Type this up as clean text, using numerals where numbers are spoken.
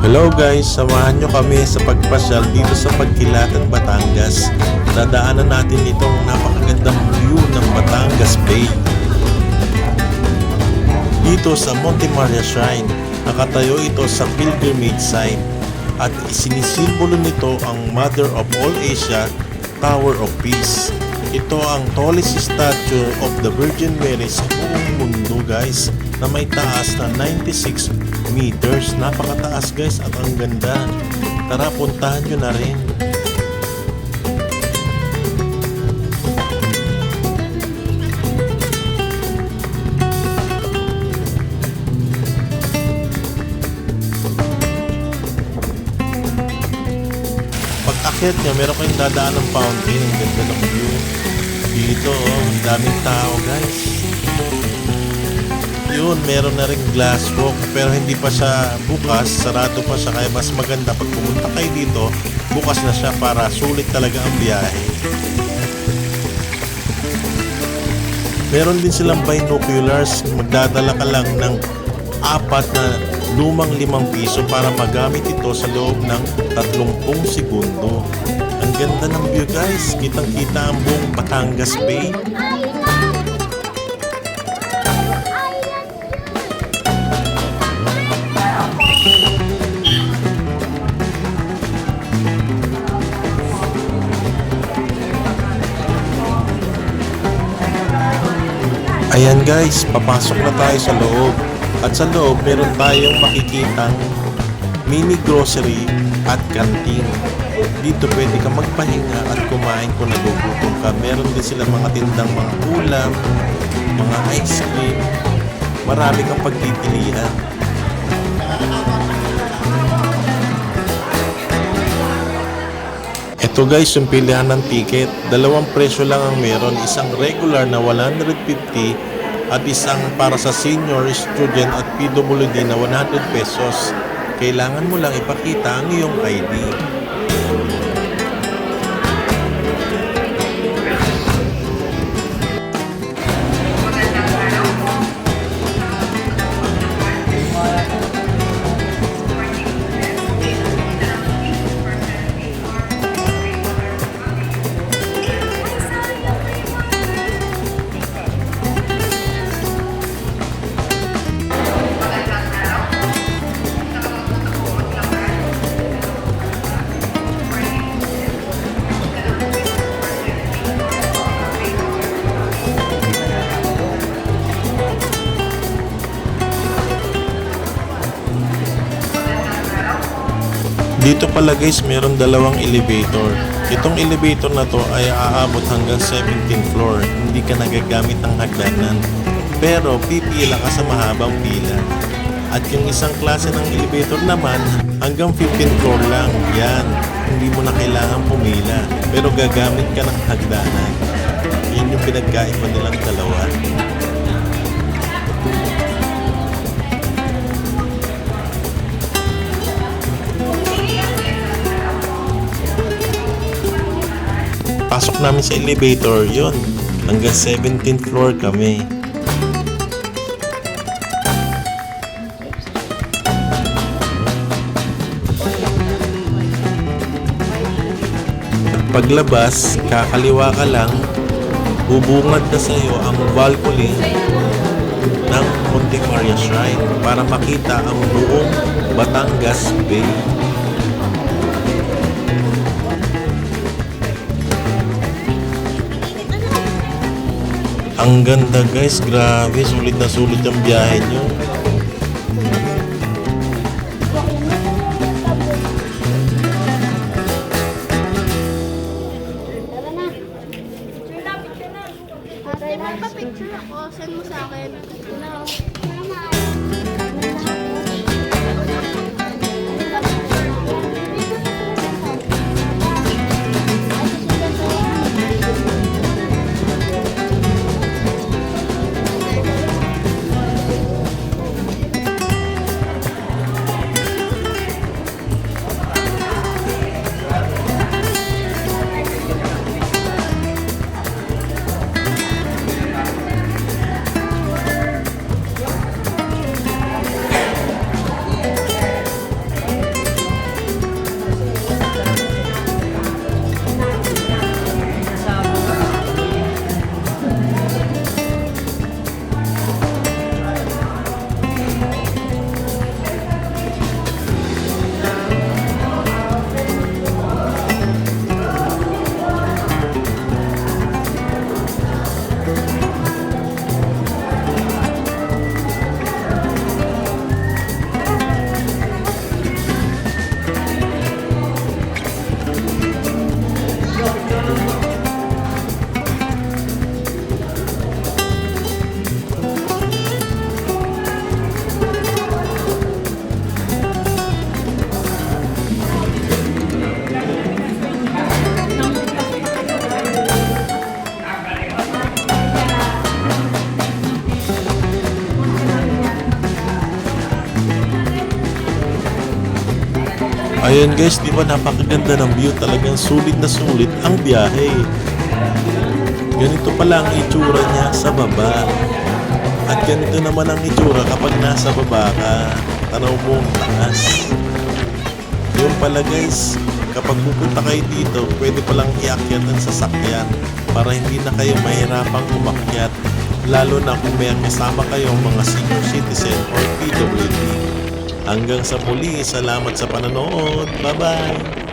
Hello guys, samahan nyo kami sa pagpasyal dito sa Pagkilatan, Batangas. Dadaanan natin itong napakagandang view ng Batangas Bay. Dito sa Monte Maria Shrine, nakatayo ito sa pilgrimage site at isinisimbolo nito ang Mother of all Asia, Tower of Peace. Ito ang tallest statue of the Virgin Mary sa buong mundo guys, na may taas na 96 meters. Napakataas guys at ang ganda. Tara, puntahan nyo na rin. Pag akyat nyo, meron kayong dadaan ng fountain. Ang ganda ng view. Dito, ang daming tao guys. Yun, meron na ring glass walk pero hindi pa siya bukas, sarado pa siya, kaya mas maganda pag pumunta kayo dito, bukas na siya para sulit talaga ang biyahe. Meron din silang binoculars, magdadala ka lang ng 4 na lumang 5 piso para magamit ito sa loob ng 30 segundo. Ang ganda ng view guys, kitang kita ang buong Batangas Bay. Ayan guys, papasok na tayo sa loob. At sa loob, meron tayong makikitang mini grocery at canteen. Dito pwede ka magpahinga at kumain kung nagugutom ka. Meron din sila mga tindang mga ulam, mga ice cream. Marami kang pagpipilian. Ito guys, yung pilihan ng ticket. Dalawang presyo lang ang meron. Isang regular na 150 at isang para sa senior, student at PWD na 100 pesos. Kailangan mo lang ipakita ang iyong ID. Dito pala guys, meron dalawang elevator. Itong elevator na to ay aabot hanggang 17th floor. Hindi ka nagagamit ng hagdanan. Pero pipila ka sa mahabang pila. At yung isang klase ng elevator naman, hanggang 15th floor lang. Yan, hindi mo na kailangan pumila. Pero gagamit ka ng hagdanan. Yan yung pinagkaiba nilang dalawa. Pasok namin sa elevator, yun, hanggang 17th floor kami. Paglabas, kakaliwa ka lang, bubungad na sa iyo ang balcony ng Monte Maria Shrine para makita ang buong Batangas Bay. Ang ganda guys, grabe, sulit na sulit ang biyahe nyo. Picture ako, send mo sa akin. Ayan guys, di ba napakaganda ng view, talagang sulit na sulit ang biyahe. Ganito pala ang itsura niya sa baba. At ganito naman ang itsura kapag nasa baba ka. Tanaw mo ang taas. Yung pala guys, kapag pupunta kayo dito, pwede palang iakyat ang sasakyan para hindi na kayo mahirapang umakyat. Lalo na kung may kasama kayong mga senior citizen or PWD. Hanggang sa muli, salamat sa panonood. Bye-bye!